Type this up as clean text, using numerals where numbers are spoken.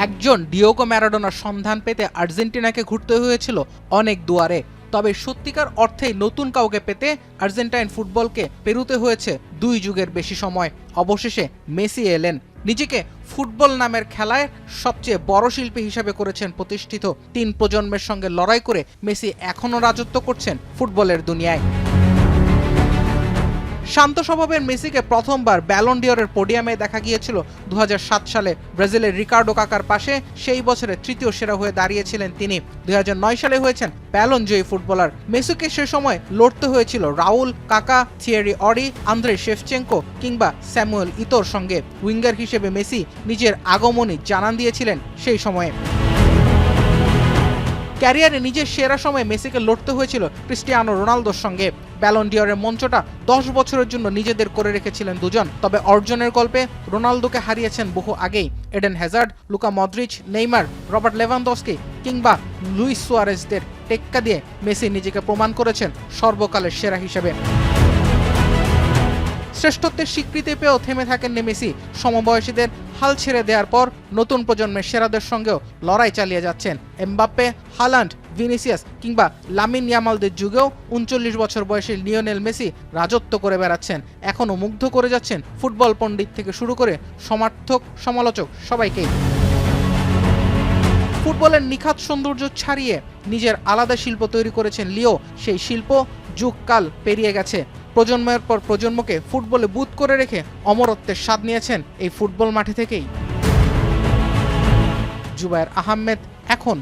একজন ডিয়েগো ম্যারাডোনার সন্ধান পেতে আর্জেন্টিনাকে ঘুরতে হয়েছিল অনেক দুয়ারে, তবে সত্যিকার অর্থেই নতুন কাউকে পেতে আর্জেন্টাইন ফুটবলকে পেরুতে হয়েছে 2 যুগের বেশি সময়। অবশেষে মেসি এলেন। নিজেকে ফুটবল নামের খেলায় সবচেয়ে বড় শিল্পী হিসেবে করেছেন প্রতিষ্ঠিত। 3 প্রজন্মের সঙ্গে লড়াই করে মেসি এখনও রাজত্ব করছেন ফুটবলের দুনিয়ায়। শান্ত স্বভাবের মেসিকে প্রথমবার ব্যালন ডিওরের পোডিয়ামে দেখা গিয়েছিল 2007 সালে ব্রাজিলের রিকার্ডো কাকার পাশে। সেই বছরে তৃতীয় সেরা হয়ে দাঁড়িয়েছিলেন তিনি। 2009 সালে হয়েছেন ব্যালন জয়ী ফুটবলার। মেসিকে সে সময় লড়তে হয়েছিল রাউল, কাকা, থিয়েরি অরি, আন্দ্রে শেফচেঙ্কো কিংবা স্যামুয়েল ইতোর সঙ্গে। উইঙ্গার হিসেবে মেসি নিজের আগমনী জানান দিয়েছিলেন সেই সময়ে। ক্যারিয়ারে নিজের সেরা সময়ে মেসিকে লড়তে হয়েছিল ক্রিস্টিয়ানো রোনালদোর সঙ্গে। ব্যালন ডিওরের মঞ্চটা 10 বছরের জন্য নিজেদের করে রেখেছিলেন দুজন। তবে অর্জনের গল্পে রোনালদোকে হারিয়েছেন বহু আগেই। Eden Hazard, Luka Modric, Neymar, Robert Lewandowski কিংবা লুইস সুয়ারেজদের টেক্কা দিয়ে মেসি নিজেকে প্রমাণ করেছেন সর্বকালের সেরা হিসেবে। শ্রেষ্ঠত্বের স্বীকৃতি পেয়েও থেমে থাকেননি মেসি। সমবয়সীদের হাল ছেড়ে দেওয়ার পর নতুন প্রজন্মের সেরাদের সঙ্গেও লড়াই চালিয়ে যাচ্ছেন। এমবাপ্পে, হালান্ড, ভিনিসিয়াস কিংবা লামিন ইয়ামালদের যুগেও 39 বছর বয়সী লিওনেল মেসি রাজত্ব করে বেড়াচ্ছেন। এখনও মুগ্ধ করে যাচ্ছেন ফুটবল পণ্ডিত থেকে শুরু করে সমর্থক, সমালোচক সবাইকেই। ফুটবলের নিখাত সৌন্দর্য ছাড়িয়ে নিজের আলাদা শিল্প তৈরি করেছেন লিও। সেই শিল্প যুগকাল পেরিয়ে গেছে। প্রজন্মের পর প্রজন্মকে ফুটবলে বুঁদ করে রেখে অমরত্বের স্বাদ নিয়েছেন এই ফুটবল মাঠে থেকেই। জুবায়ের আহমেদ, এখন।